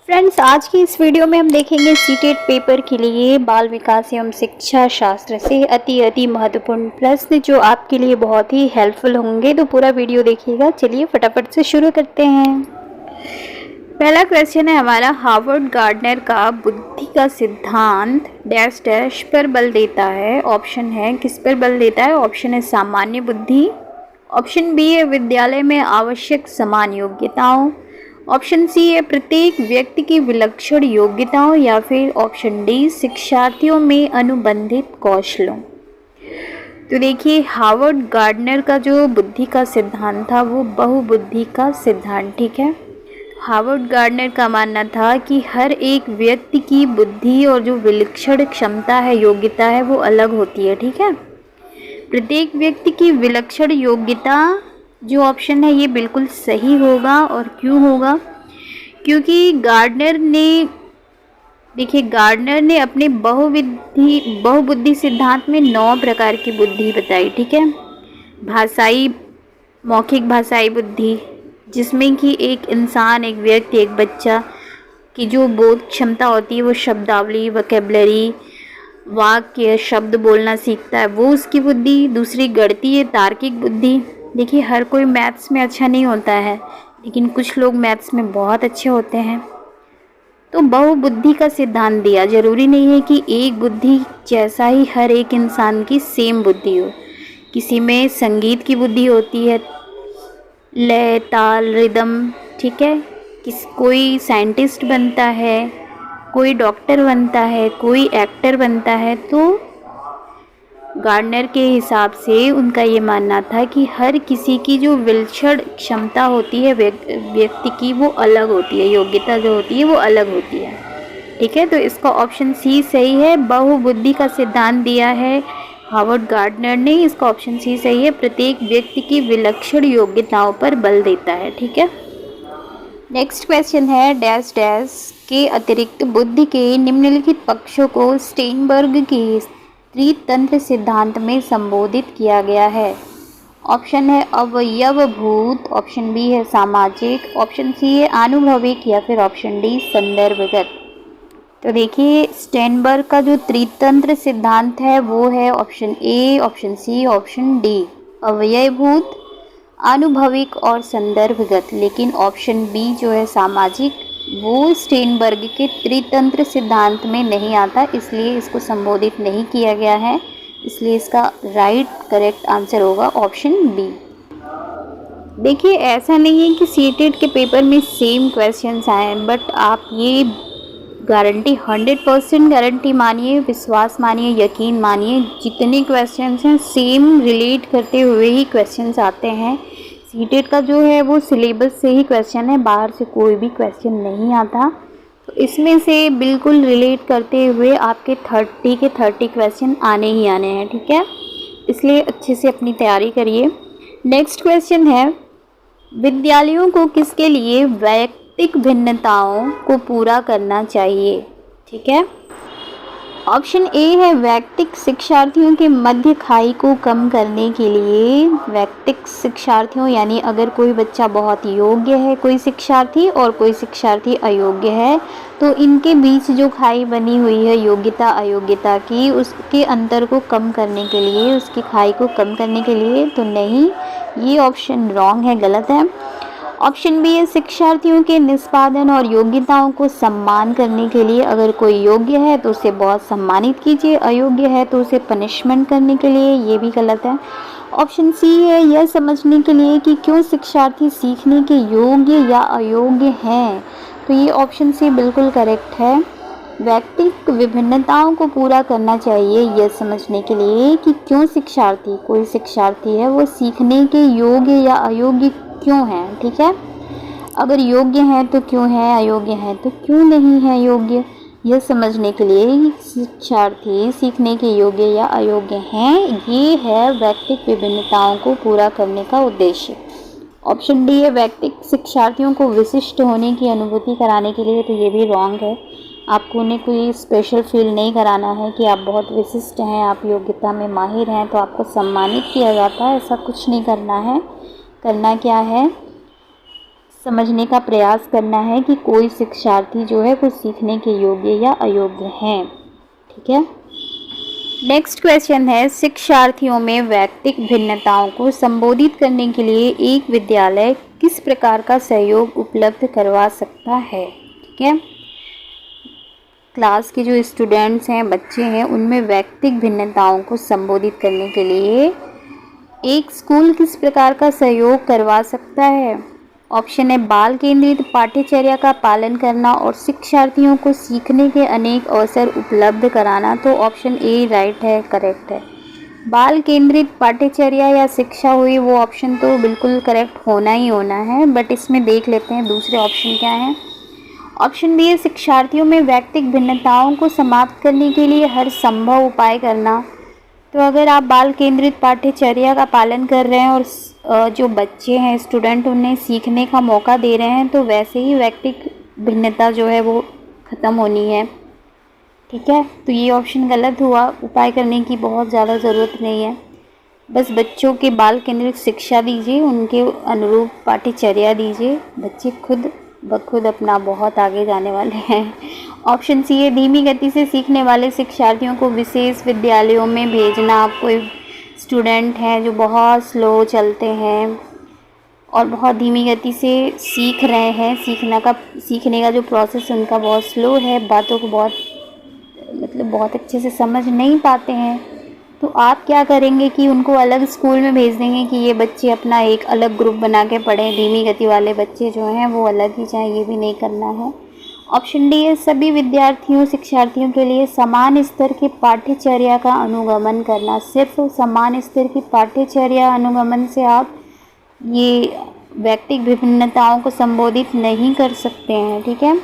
Friends, आज की इस वीडियो में हम देखेंगे सीटेट पेपर के लिए बाल विकास एवं शिक्षा शास्त्र से अति महत्वपूर्ण प्रश्न जो आपके लिए बहुत ही हेल्पफुल होंगे। तो पूरा वीडियो देखिएगा। चलिए फटाफट से शुरू करते हैं। पहला क्वेश्चन है हमारा, हार्वर्ड गार्डनर का बुद्धि का सिद्धांत डैश डैश पर बल देता है। ऑप्शन है किस पर बल देता है। ऑप्शन है सामान्य बुद्धि, ऑप्शन बी है विद्यालय में आवश्यक समान योग्यताओं, ऑप्शन सी है प्रत्येक व्यक्ति की विलक्षण योग्यताओं, या फिर ऑप्शन डी शिक्षार्थियों में अनुबंधित कौशलों। तो देखिए, हार्वर्ड गार्डनर का जो बुद्धि का सिद्धांत था वो बहुबुद्धि का सिद्धांत, ठीक है। हार्वर्ड गार्डनर का मानना था कि हर एक व्यक्ति की बुद्धि और जो विलक्षण क्षमता है, योग्यता है, वो अलग होती है, ठीक है। प्रत्येक व्यक्ति की विलक्षण योग्यता, जो ऑप्शन है ये बिल्कुल सही होगा। और क्यों होगा? क्योंकि गार्डनर ने अपने बहुबुद्धि सिद्धांत में 9 प्रकार की बुद्धि बताई, ठीक है। मौखिक भाषाई बुद्धि, जिसमें कि एक इंसान, एक व्यक्ति, एक बच्चा की जो बोध क्षमता होती है वो शब्दावली, वोकैबुलरी, वाक्य, शब्द बोलना सीखता है, वो उसकी बुद्धि। दूसरी गणितीय तार्किक बुद्धि। देखिए, हर कोई मैथ्स में अच्छा नहीं होता है, लेकिन कुछ लोग मैथ्स में बहुत अच्छे होते हैं। तो बहुबुद्धि का सिद्धांत दिया, जरूरी नहीं है कि एक बुद्धि जैसा ही हर एक इंसान की सेम बुद्धि हो। किसी में संगीत की बुद्धि होती है, लय, ताल, रिदम, ठीक है। कोई साइंटिस्ट बनता है, कोई डॉक्टर बनता है, कोई एक्टर बनता है। तो गार्डनर के हिसाब से उनका ये मानना था कि हर किसी की जो विलक्षण क्षमता होती है व्यक्ति की, वो अलग होती है, योग्यता जो होती है वो अलग होती है, ठीक है। तो इसका ऑप्शन सी सही है। बहुबुद्धि का सिद्धांत दिया है हार्वर्ड गार्डनर ने, इसका ऑप्शन सी सही है। प्रत्येक व्यक्ति की विलक्षण योग्यताओं पर बल देता है, ठीक है। नेक्स्ट क्वेश्चन है, डैश डैश के अतिरिक्त बुद्धि के निम्नलिखित पक्षों को स्टेनबर्ग की त्रितंत्र सिद्धांत में संबोधित किया गया है। ऑप्शन है अवयवभूत, ऑप्शन बी है सामाजिक, ऑप्शन सी है आनुभविक, या फिर ऑप्शन डी संदर्भगत। तो देखिए, स्टेनबर्ग का जो त्रितंत्र सिद्धांत है वो है option A, option C, option D, अवयवभूत, आनुभविक और संदर्भगत। लेकिन ऑप्शन बी जो है सामाजिक, वो स्टेनबर्ग के त्रितंत्र सिद्धांत में नहीं आता, इसलिए इसको संबोधित नहीं किया गया है। इसलिए इसका करेक्ट आंसर होगा ऑप्शन बी। देखिए, ऐसा नहीं है कि सीटेट के पेपर में सेम क्वेश्चंस आए, बट आप ये गारंटी 100% गारंटी मानिए, विश्वास मानिए, यकीन मानिए, जितने क्वेश्चंस हैं सेम रिलेट करते हुए ही क्वेश्चंस आते हैं। सीटेट का जो है वो सिलेबस से ही क्वेश्चन है, बाहर से कोई भी क्वेश्चन नहीं आता। तो इसमें से बिल्कुल रिलेट करते हुए आपके 30 क्वेश्चन आने ही आने हैं, ठीक है। इसलिए अच्छे से अपनी तैयारी करिए। नेक्स्ट क्वेश्चन है, विद्यालयों को किसके लिए वैयक्तिक भिन्नताओं को पूरा करना चाहिए, ठीक है। ऑप्शन ए है वैयक्तिक शिक्षार्थियों के मध्य खाई को कम करने के लिए। वैयक्तिक शिक्षार्थियों यानी अगर कोई बच्चा बहुत योग्य है, कोई शिक्षार्थी, और कोई शिक्षार्थी अयोग्य है, तो इनके बीच जो खाई बनी हुई है योग्यता अयोग्यता की, उसके अंतर को कम करने के लिए, उसकी खाई को कम करने के लिए। तो नहीं, ये ऑप्शन रॉन्ग है, गलत है। ऑप्शन बी है शिक्षार्थियों के निष्पादन और योग्यताओं को सम्मान करने के लिए। अगर कोई योग्य है तो उसे बहुत सम्मानित कीजिए, अयोग्य है तो उसे पनिशमेंट करने के लिए, ये भी गलत है। ऑप्शन सी है यह समझने के लिए कि क्यों शिक्षार्थी सीखने के योग्य या अयोग्य हैं। तो ये ऑप्शन सी बिल्कुल करेक्ट है। व्यक्तिक विभिन्नताओं को पूरा करना चाहिए यह समझने के लिए कि क्यों कोई शिक्षार्थी है वो सीखने के योग्य या अयोग्य क्यों है, ठीक है। अगर योग्य है तो क्यों है, अयोग्य है तो क्यों नहीं है योग्य, यह समझने के लिए शिक्षार्थी सीखने के योग्य या अयोग्य हैं, ये है व्यक्तिक विभिन्नताओं को पूरा करने का उद्देश्य। ऑप्शन डी है व्यक्तिक शिक्षार्थियों को विशिष्ट होने की अनुभूति कराने के लिए। तो ये भी रॉन्ग है। आपको उन्हें कोई स्पेशल फील नहीं कराना है कि आप बहुत विशिष्ट हैं, आप योग्यता में माहिर हैं तो आपको सम्मानित किया जाता है, ऐसा कुछ नहीं करना है। करना क्या है, समझने का प्रयास करना है कि कोई शिक्षार्थी जो है वो सीखने के योग्य या अयोग्य हैं। ठीक है। नेक्स्ट क्वेश्चन है, शिक्षार्थियों में वैयक्तिक भिन्नताओं को संबोधित करने के लिए एक विद्यालय किस प्रकार का सहयोग उपलब्ध करवा सकता है। ठीक है। क्लास के जो स्टूडेंट्स हैं, बच्चे हैं, उनमें वैयक्तिक भिन्नताओं को संबोधित करने के लिए एक स्कूल किस प्रकार का सहयोग करवा सकता है। ऑप्शन है बाल केंद्रित पाठ्यचर्या का पालन करना और शिक्षार्थियों को सीखने के अनेक अवसर उपलब्ध कराना। तो ऑप्शन ए राइट है, करेक्ट है। बाल केंद्रित पाठ्यचर्या या शिक्षा हुई, वो ऑप्शन तो बिल्कुल करेक्ट होना ही होना है, बट इसमें देख लेते हैं दूसरे ऑप्शन क्या हैं। ऑप्शन बी है शिक्षार्थियों में वैयक्तिक भिन्नताओं को समाप्त करने के लिए हर संभव उपाय करना। तो अगर आप बाल केंद्रित पाठ्यचर्या का पालन कर रहे हैं और जो बच्चे हैं, स्टूडेंट, उन्हें सीखने का मौका दे रहे हैं, तो वैसे ही वैयक्तिक भिन्नता जो है वो ख़त्म होनी है। ठीक है। तो ये ऑप्शन गलत हुआ। उपाय करने की बहुत ज़्यादा ज़रूरत नहीं है, बस बच्चों के बाल केंद्रित शिक्षा दीजिए, उनके अनुरूप पाठ्यचर्या दीजिए, बच्चे खुद ब खुद अपना बहुत आगे जाने वाले हैं। ऑप्शन सी है धीमी गति से सीखने वाले शिक्षार्थियों को विशेष विद्यालयों में भेजना। आप कोई स्टूडेंट हैं जो बहुत स्लो चलते हैं और बहुत धीमी गति से सीख रहे हैं, सीखने का जो प्रोसेस उनका बहुत स्लो है, बातों को बहुत अच्छे से समझ नहीं पाते हैं, तो आप क्या करेंगे कि उनको अलग स्कूल में भेज देंगे कि ये बच्चे अपना एक अलग ग्रुप बना के पढ़ें, धीमी गति वाले बच्चे जो हैं वो अलग ही जाएं, ये भी नहीं करना है। ऑप्शन डी है सभी शिक्षार्थियों के लिए समान स्तर की पाठ्यचर्या का अनुगमन करना। सिर्फ समान स्तर की पाठ्यचर्या अनुगमन से आप ये वैयक्तिक विभिन्नताओं को संबोधित नहीं कर सकते हैं। ठीक है।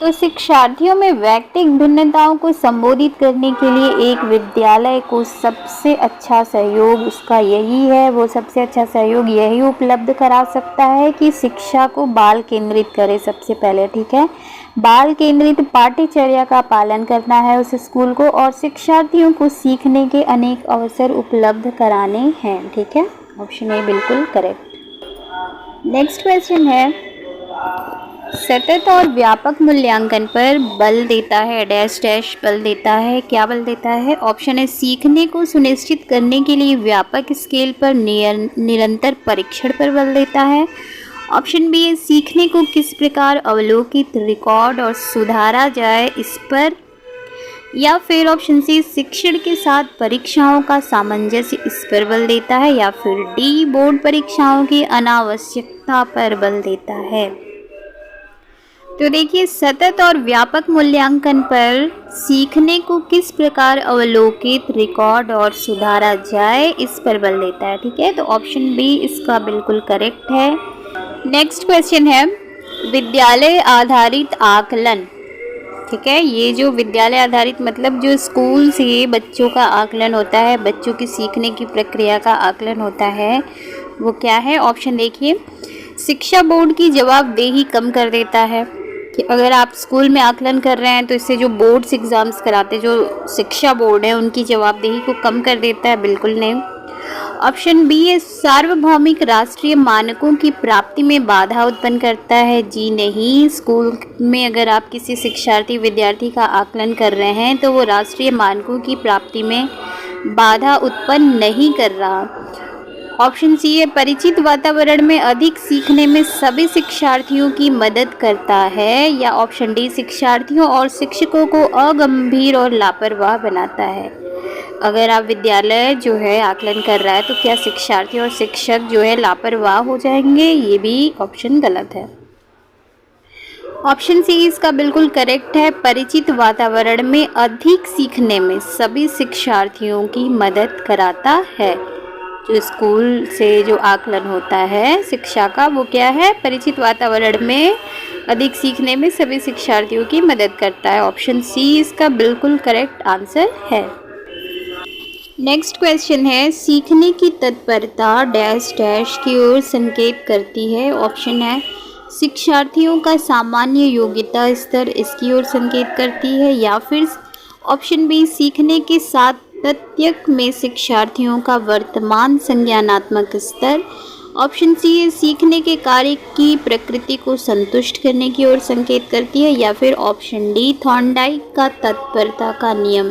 तो शिक्षार्थियों में वैयक्तिक भिन्नताओं को संबोधित करने के लिए एक विद्यालय को सबसे अच्छा सहयोग उसका यही है, वो सबसे अच्छा सहयोग यही उपलब्ध करा सकता है कि शिक्षा को बाल केंद्रित करे सबसे पहले। ठीक है। बाल केंद्रित पाठ्यचर्या का पालन करना है उस स्कूल को और शिक्षार्थियों को सीखने के अनेक अवसर उपलब्ध कराने हैं। ठीक है। ऑप्शन ए बिल्कुल करेक्ट। नेक्स्ट क्वेश्चन है, सतत और व्यापक मूल्यांकन पर बल देता है डैश डैश बल देता है। क्या बल देता है। ऑप्शन है सीखने को सुनिश्चित करने के लिए व्यापक स्केल पर निरंतर परीक्षण पर बल देता है। ऑप्शन बी है सीखने को किस प्रकार अवलोकित, रिकॉर्ड और सुधारा जाए इस पर। या फिर ऑप्शन सी शिक्षण के साथ परीक्षाओं का सामंजस्य इस पर बल देता है। या फिर डी बोर्ड परीक्षाओं की अनावश्यकता पर बल देता है। तो देखिए, सतत और व्यापक मूल्यांकन पर सीखने को किस प्रकार अवलोकित, रिकॉर्ड और सुधारा जाए इस पर बल देता है। ठीक है। तो ऑप्शन बी इसका बिल्कुल करेक्ट है। नेक्स्ट क्वेश्चन है, विद्यालय आधारित आकलन। ठीक है। ये जो विद्यालय आधारित मतलब जो स्कूल से बच्चों का आकलन होता है, बच्चों की सीखने की प्रक्रिया का आकलन होता है, वो क्या है। ऑप्शन देखिए, शिक्षा बोर्ड की जवाबदेही कम कर देता है कि अगर आप स्कूल में आकलन कर रहे हैं तो इससे जो बोर्ड्स एग्ज़ाम्स कराते, जो शिक्षा बोर्ड है, उनकी जवाबदेही को कम कर देता है। बिल्कुल नहीं। ऑप्शन बी है सार्वभौमिक राष्ट्रीय मानकों की प्राप्ति में बाधा उत्पन्न करता है। जी नहीं, स्कूल में अगर आप किसी शिक्षार्थी विद्यार्थी का आकलन कर रहे हैं तो वो राष्ट्रीय मानकों की प्राप्ति में बाधा उत्पन्न नहीं कर रहा। ऑप्शन सी है परिचित वातावरण में अधिक सीखने में सभी शिक्षार्थियों की मदद करता है। या ऑप्शन डी शिक्षार्थियों और शिक्षकों को अगंभीर और लापरवाह बनाता है। अगर आप विद्यालय जो है आकलन कर रहा है तो क्या शिक्षार्थी और शिक्षक जो है लापरवाह हो जाएंगे, ये भी ऑप्शन गलत है। ऑप्शन सी इसका बिल्कुल करेक्ट है, परिचित वातावरण में अधिक सीखने में सभी शिक्षार्थियों की मदद कराता है। जो स्कूल से जो आकलन होता है शिक्षा का, वो क्या है, परिचित वातावरण में अधिक सीखने में सभी शिक्षार्थियों की मदद करता है। ऑप्शन सी इसका बिल्कुल करेक्ट आंसर है। नेक्स्ट क्वेश्चन है, सीखने की तत्परता डैश डैश की ओर संकेत करती है। ऑप्शन है शिक्षार्थियों का सामान्य योग्यता स्तर इसकी ओर संकेत करती है। या फिर ऑप्शन बी सीखने के साथ तथ्य में शिक्षार्थियों का वर्तमान संज्ञानात्मक स्तर। ऑप्शन सी है सीखने के कार्य की प्रकृति को संतुष्ट करने की ओर संकेत करती है, या फिर ऑप्शन डी थॉर्नडाइक का तत्परता का नियम।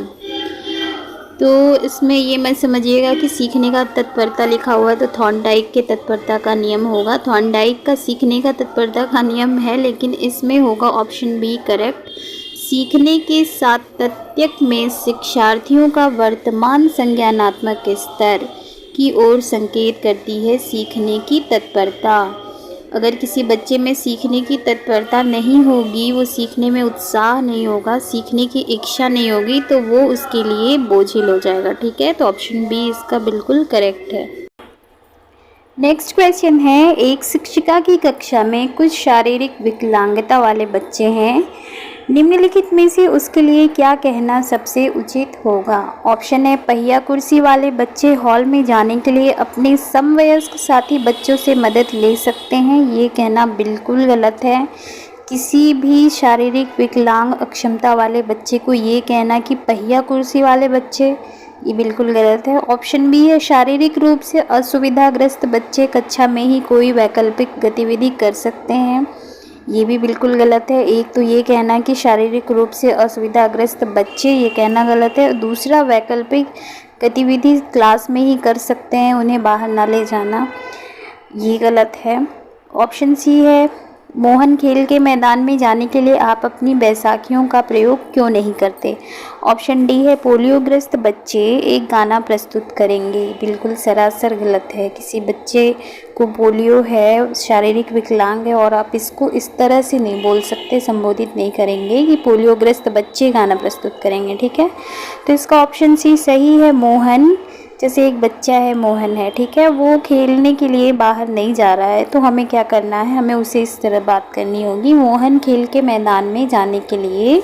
तो इसमें ये मत समझिएगा कि सीखने का तत्परता लिखा हुआ है तो थॉर्नडाइक के तत्परता का नियम होगा। थॉर्नडाइक का सीखने का तत्परता का नियम है, लेकिन इसमें होगा ऑप्शन बी करेक्ट। सीखने के सातत्य में शिक्षार्थियों का वर्तमान संज्ञानात्मक स्तर की ओर संकेत करती है सीखने की तत्परता। अगर किसी बच्चे में सीखने की तत्परता नहीं होगी, वो सीखने में उत्साह नहीं होगा, सीखने की इच्छा नहीं होगी, तो वो उसके लिए बोझिल हो जाएगा। ठीक है, तो ऑप्शन बी इसका बिल्कुल करेक्ट है। नेक्स्ट क्वेश्चन है, एक शिक्षिका की कक्षा में कुछ शारीरिक विकलांगता वाले बच्चे हैं, निम्नलिखित में से उसके लिए क्या कहना सबसे उचित होगा। ऑप्शन है पहिया कुर्सी वाले बच्चे हॉल में जाने के लिए अपने समवयस्क साथी बच्चों से मदद ले सकते हैं, ये कहना बिल्कुल गलत है। किसी भी शारीरिक विकलांग अक्षमता वाले बच्चे को ये कहना कि पहिया कुर्सी वाले बच्चे, ये बिल्कुल गलत है। ऑप्शन बी है शारीरिक रूप से असुविधाग्रस्त बच्चे कक्षा में ही कोई वैकल्पिक गतिविधि कर सकते हैं, ये भी बिल्कुल गलत है। एक तो ये कहना कि शारीरिक रूप से असुविधाग्रस्त बच्चे, ये कहना गलत है। दूसरा वैकल्पिक गतिविधि क्लास में ही कर सकते हैं, उन्हें बाहर ना ले जाना, ये गलत है। ऑप्शन सी है मोहन खेल के मैदान में जाने के लिए आप अपनी बैसाखियों का प्रयोग क्यों नहीं करते। ऑप्शन डी है पोलियोग्रस्त बच्चे एक गाना प्रस्तुत करेंगे, बिल्कुल सरासर गलत है। किसी बच्चे को पोलियो है, शारीरिक विकलांग है, और आप इसको इस तरह से नहीं बोल सकते, संबोधित नहीं करेंगे कि पोलियोग्रस्त बच्चे गाना प्रस्तुत करेंगे। ठीक है, तो इसका ऑप्शन सी सही है। मोहन, जैसे एक बच्चा है मोहन है, ठीक है, वो खेलने के लिए बाहर नहीं जा रहा है, तो हमें क्या करना है, हमें उसे इस तरह बात करनी होगी, मोहन खेल के मैदान में जाने के लिए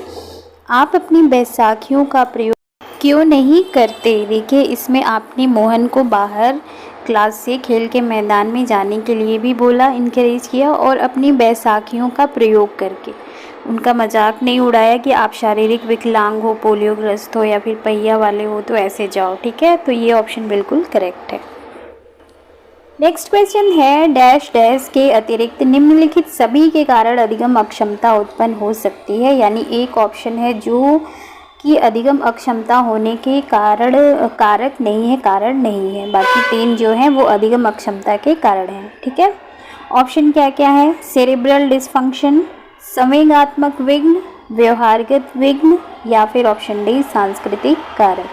आप अपनी बैसाखियों का प्रयोग क्यों नहीं करते। देखिए, इसमें आपने मोहन को बाहर क्लास से खेल के मैदान में जाने के लिए भी बोला, इनकरेज किया, और अपनी बैसाखियों का प्रयोग करके उनका मजाक नहीं उड़ाया कि आप शारीरिक विकलांग हो, पोलियोग्रस्त हो, या फिर पहिया वाले हो तो ऐसे जाओ। ठीक है, तो ये ऑप्शन बिल्कुल करेक्ट है। नेक्स्ट क्वेश्चन है, डैश डैश के अतिरिक्त निम्नलिखित सभी के कारण अधिगम अक्षमता उत्पन्न हो सकती है। यानी एक ऑप्शन है जो कि अधिगम अक्षमता होने के कारण कारक नहीं है, कारण नहीं है, बाकी तीन जो हैं वो अधिगम अक्षमता के कारण हैं। ठीक है, ऑप्शन क्या क्या है, सेरेब्रल डिसफंक्शन, संवेगात्मक विघ्न, व्यवहारगत विघ्न, या फिर ऑप्शन डी सांस्कृतिक कारक।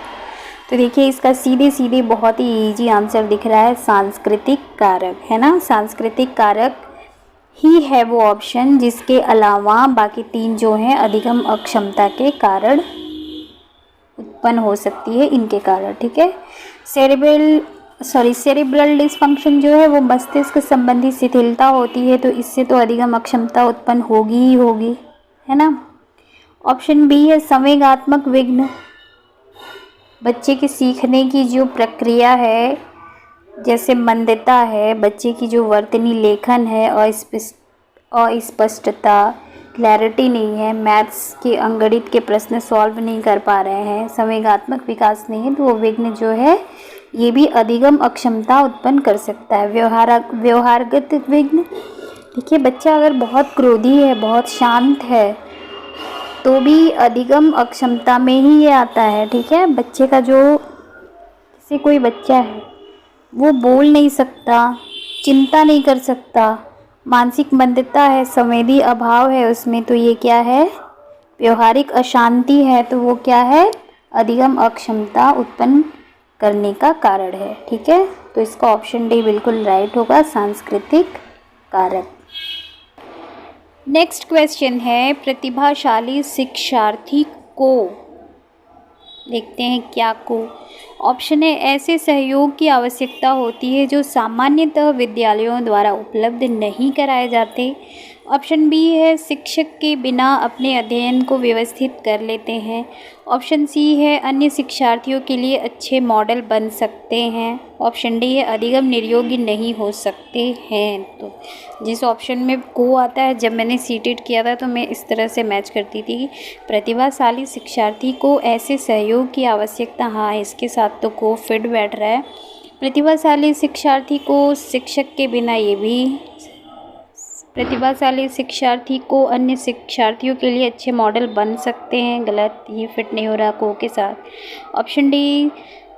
तो देखिए, इसका सीधे सीधे बहुत ही इजी आंसर दिख रहा है, सांस्कृतिक कारक, है ना। सांस्कृतिक कारक ही है वो ऑप्शन जिसके अलावा बाकी तीन जो हैं अधिगम अक्षमता के कारण उत्पन्न हो सकती है, इनके कारण। ठीक है, सेरेब्रल डिसफंक्शन जो है वो मस्तिष्क संबंधी शिथिलता होती है, तो इससे तो अधिगम अक्षमता उत्पन्न होगी ही होगी, है ना। ऑप्शन बी है संवेगात्मक विघ्न, बच्चे के सीखने की जो प्रक्रिया है, जैसे मंदता है, बच्चे की जो वर्तनी लेखन है, अस्पष्टता, क्लैरिटी नहीं है, मैथ्स के अंगणित के प्रश्न सॉल्व नहीं कर पा रहे हैं, संवेगात्मक विकास नहीं है, तो वो विघ्न जो है ये भी अधिगम अक्षमता उत्पन्न कर सकता है। व्यवहारगत विघ्न, देखिए बच्चा अगर बहुत क्रोधी है, बहुत शांत है, तो भी अधिगम अक्षमता में ही ये आता है। ठीक है, बच्चे का जो, जैसे कोई बच्चा है वो बोल नहीं सकता, चिंता नहीं कर सकता, मानसिक मंदता है, संवेदी अभाव है उसमें, तो ये क्या है, व्यवहारिक अशांति है, तो वो क्या है, अधिगम अक्षमता उत्पन्न करने का कारण है। ठीक है, तो इसका ऑप्शन डी बिल्कुल राइट होगा, सांस्कृतिक कारक। नेक्स्ट क्वेश्चन है, प्रतिभाशाली शिक्षार्थी को, देखते हैं क्या को। ऑप्शन है ऐसे सहयोग की आवश्यकता होती है जो सामान्यतः विद्यालयों द्वारा उपलब्ध नहीं कराए जाते। ऑप्शन बी है शिक्षक के बिना अपने अध्ययन को व्यवस्थित कर लेते हैं। ऑप्शन सी है अन्य शिक्षार्थियों के लिए अच्छे मॉडल बन सकते हैं। ऑप्शन डी है अधिगम निर्योग्य नहीं हो सकते हैं। तो जिस ऑप्शन में को आता है, जब मैंने सीटेट किया था तो मैं इस तरह से मैच करती थी कि प्रतिभाशाली शिक्षार्थी को ऐसे सहयोग की आवश्यकता, हाँ इसके साथ तो को फिट बैठ रहा है। प्रतिभाशाली शिक्षार्थी को शिक्षक के बिना ये भी प्रतिभाशाली शिक्षार्थी को अन्य शिक्षार्थियों के लिए अच्छे मॉडल बन सकते हैं। गलत, ये फिट नहीं हो रहा को के साथ। ऑप्शन डी,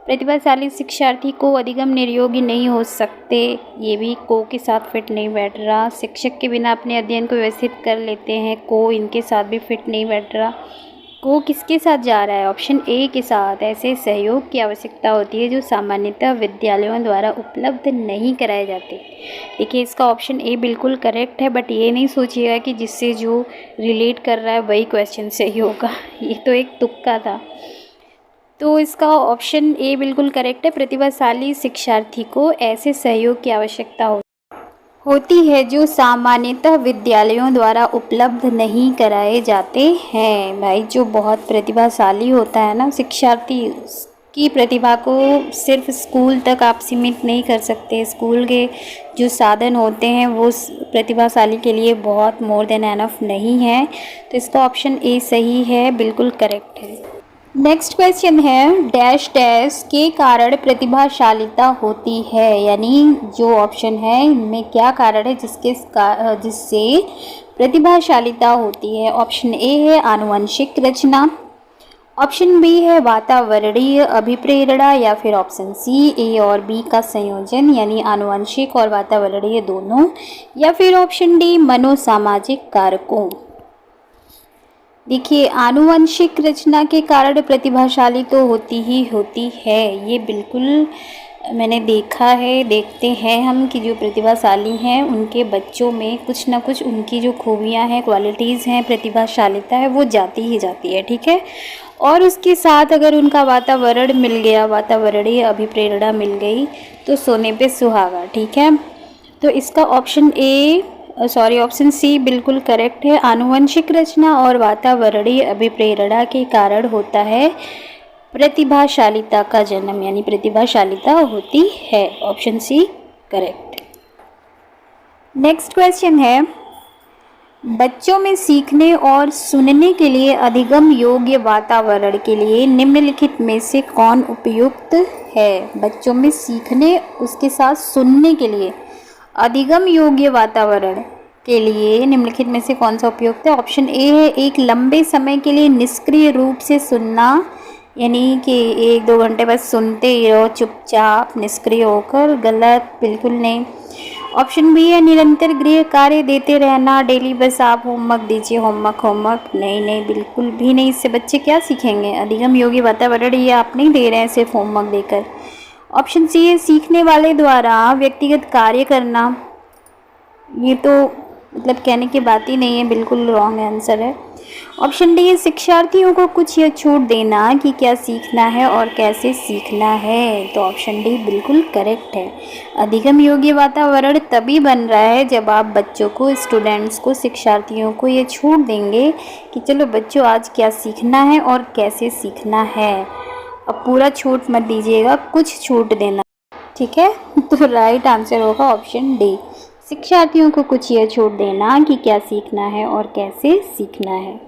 प्रतिभाशाली शिक्षार्थी को अधिगम निर्योगी नहीं हो सकते, ये भी को के साथ फिट नहीं बैठ रहा। शिक्षक के बिना अपने अध्ययन को व्यवस्थित कर लेते हैं, को इनके साथ भी फिट नहीं बैठ रहा। को किसके साथ जा रहा है? ऑप्शन ए के साथ। ऐसे सहयोग की आवश्यकता होती है जो सामान्यतः विद्यालयों द्वारा उपलब्ध नहीं कराए जाते। देखिए, इसका ऑप्शन ए बिल्कुल करेक्ट है, बट ये नहीं सोचिएगा कि जिससे जो रिलेट कर रहा है वही क्वेश्चन सही होगा, ये तो एक तुक्का था। तो इसका ऑप्शन ए बिल्कुल करेक्ट है। प्रतिभाशाली शिक्षार्थी को ऐसे सहयोग की आवश्यकता होती है जो सामान्यतः विद्यालयों द्वारा उपलब्ध नहीं कराए जाते हैं। भाई, जो बहुत प्रतिभाशाली होता है ना शिक्षार्थी, की प्रतिभा को सिर्फ स्कूल तक आप सीमित नहीं कर सकते। स्कूल के जो साधन होते हैं वो प्रतिभाशाली के लिए बहुत मोर देन एनफ नहीं है। तो इसका ऑप्शन ए सही है, बिल्कुल करेक्ट है। नेक्स्ट क्वेश्चन है, डैश डैश के कारण प्रतिभाशालिता होती है, यानी जो ऑप्शन है इनमें क्या कारण है जिससे प्रतिभाशालिता होती है। ऑप्शन ए है आनुवंशिक रचना, ऑप्शन बी है वातावरणीय अभिप्रेरणा, या फिर ऑप्शन सी ए और बी का संयोजन यानी आनुवंशिक और वातावरणीय दोनों, या फिर ऑप्शन डी मनोसामाजिक कारकों। देखिए, आनुवंशिक रचना के कारण प्रतिभाशाली तो होती ही होती है, ये बिल्कुल मैंने देखा है, देखते हैं हम कि जो प्रतिभाशाली हैं उनके बच्चों में कुछ ना कुछ उनकी जो खूबियां हैं, क्वालिटीज़ हैं, प्रतिभाशालिता है वो जाती ही जाती है, ठीक है। और उसके साथ अगर उनका वातावरण मिल गया, वातावरणीय अभिप्रेरणा मिल गई तो सोने पे सुहागा, ठीक है। तो इसका ऑप्शन सी बिल्कुल करेक्ट है। आनुवंशिक रचना और वातावरणीय अभिप्रेरणा के कारण होता है प्रतिभाशालिता का जन्म, यानी प्रतिभाशालिता होती है। Option C correct. Next question है, बच्चों में सीखने और सुनने के लिए अधिगम योग्य वातावरण के लिए निम्नलिखित में से कौन उपयुक्त है? बच्चों में सीखने उसके साथ सुनने के लिए अधिगम योग्य वातावरण के लिए निम्नलिखित में से कौन सा उपयुक्त है? ऑप्शन ए है एक लंबे समय के लिए निष्क्रिय रूप से सुनना, यानी कि 1-2 घंटे बस सुनते ही रहो चुपचाप निष्क्रिय होकर। गलत, बिल्कुल नहीं। ऑप्शन बी है निरंतर गृह कार्य देते रहना, डेली बस आप होमवर्क दीजिए, होमवर्क। नहीं, बिल्कुल भी नहीं। इससे बच्चे क्या सीखेंगे? अधिगम योग्य वातावरण ये आप नहीं दे रहे हैं सिर्फ होमवर्क देकर। ऑप्शन सी है सीखने वाले द्वारा व्यक्तिगत कार्य करना, ये तो मतलब कहने की बात ही नहीं है, बिल्कुल रॉन्ग आंसर है। ऑप्शन डी है शिक्षार्थियों को कुछ यह छूट देना कि क्या सीखना है और कैसे सीखना है, तो ऑप्शन डी बिल्कुल करेक्ट है। अधिगम योग्य वातावरण तभी बन रहा है जब आप बच्चों को, स्टूडेंट्स को, शिक्षार्थियों को ये छूट देंगे कि चलो बच्चों आज क्या सीखना है और कैसे सीखना है। अब पूरा छूट मत दीजिएगा, कुछ छूट देना, ठीक है। तो राइट आंसर होगा ऑप्शन डी, शिक्षार्थियों को कुछ यह छूट देना कि क्या सीखना है और कैसे सीखना है।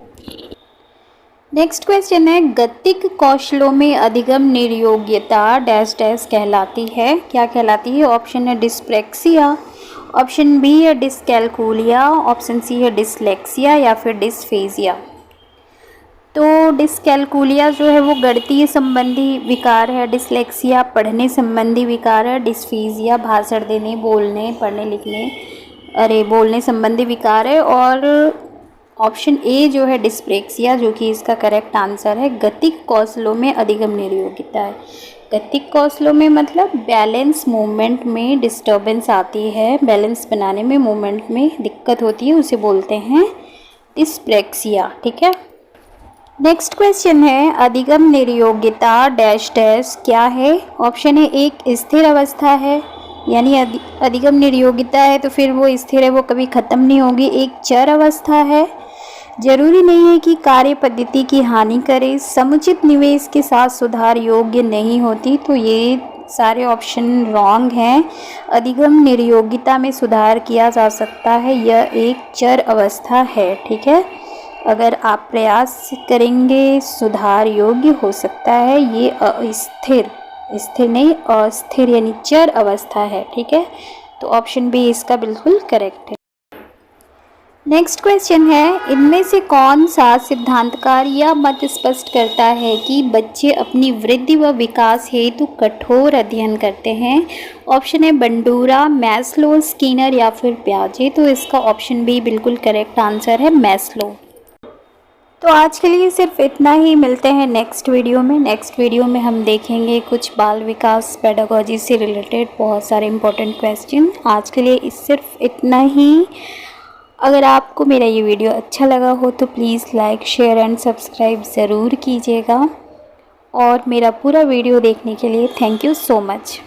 नेक्स्ट क्वेश्चन है, गतिक कौशलों में अधिगम निर्योग्यता डैश डैश कहलाती है, क्या कहलाती है? ऑप्शन है डिस्प्रेक्सिया, ऑप्शन बी है डिस्कैलकुलिया, ऑप्शन सी है डिसलेक्सिया, या फिर डिस्फेजिया। तो डिस्कैलकुलिया जो है वो गणितीय संबंधी विकार है, डिसलेक्सिया पढ़ने संबंधी विकार है, डिस्फीजिया भाषण देने, बोलने, पढ़ने लिखने बोलने संबंधी विकार है, और ऑप्शन ए जो है डिस्प्रेक्सिया जो कि इसका करेक्ट आंसर है। गतिक कौशलों में अधिगम निर्योग्यता है। गतिक कौशलों में मतलब बैलेंस मूवमेंट में डिस्टर्बेंस आती है, बैलेंस बनाने में मूवमेंट में दिक्कत होती है, उसे बोलते हैं डिस्प्रेक्सिया, ठीक है। नेक्स्ट क्वेश्चन है, अधिगम निर्योग्यता डैश डैश क्या है? ऑप्शन है एक स्थिर अवस्था है, यानी अधिगम निर्योग्यता है तो फिर वो स्थिर है, वो कभी ख़त्म नहीं होगी। एक चर अवस्था है, जरूरी नहीं है कि कार्य पद्धति की हानि करे, समुचित निवेश के साथ सुधार योग्य नहीं होती, तो ये सारे ऑप्शन रॉन्ग हैं। अधिगम निर्योग्यता में सुधार किया जा सकता है, यह एक चर अवस्था है, ठीक है। अगर आप प्रयास करेंगे सुधार योग्य हो सकता है, ये अस्थिर स्थिर नहीं, अस्थिर यानी चर अवस्था है। ठीक है, तो ऑप्शन बी इसका बिल्कुल करेक्ट है। नेक्स्ट क्वेश्चन है, इनमें से कौन सा सिद्धांतकार यह मत स्पष्ट करता है कि बच्चे अपनी वृद्धि व विकास हेतु कठोर अध्ययन करते हैं? ऑप्शन है बंडूरा, मैस्लो, स्किनर या फिर पियाजे। तो इसका ऑप्शन बी बिल्कुल करेक्ट आंसर है, मैस्लो। तो आज के लिए सिर्फ इतना ही, मिलते हैं नेक्स्ट वीडियो में। नेक्स्ट वीडियो में हम देखेंगे कुछ बाल विकास पेडागोजी से रिलेटेड बहुत सारे इंपॉर्टेंट क्वेश्चन। आज के लिए सिर्फ इतना ही। अगर आपको मेरा ये वीडियो अच्छा लगा हो तो please like, share and subscribe ज़रूर कीजिएगा। और मेरा पूरा वीडियो देखने के लिए थैंक यू सो मच।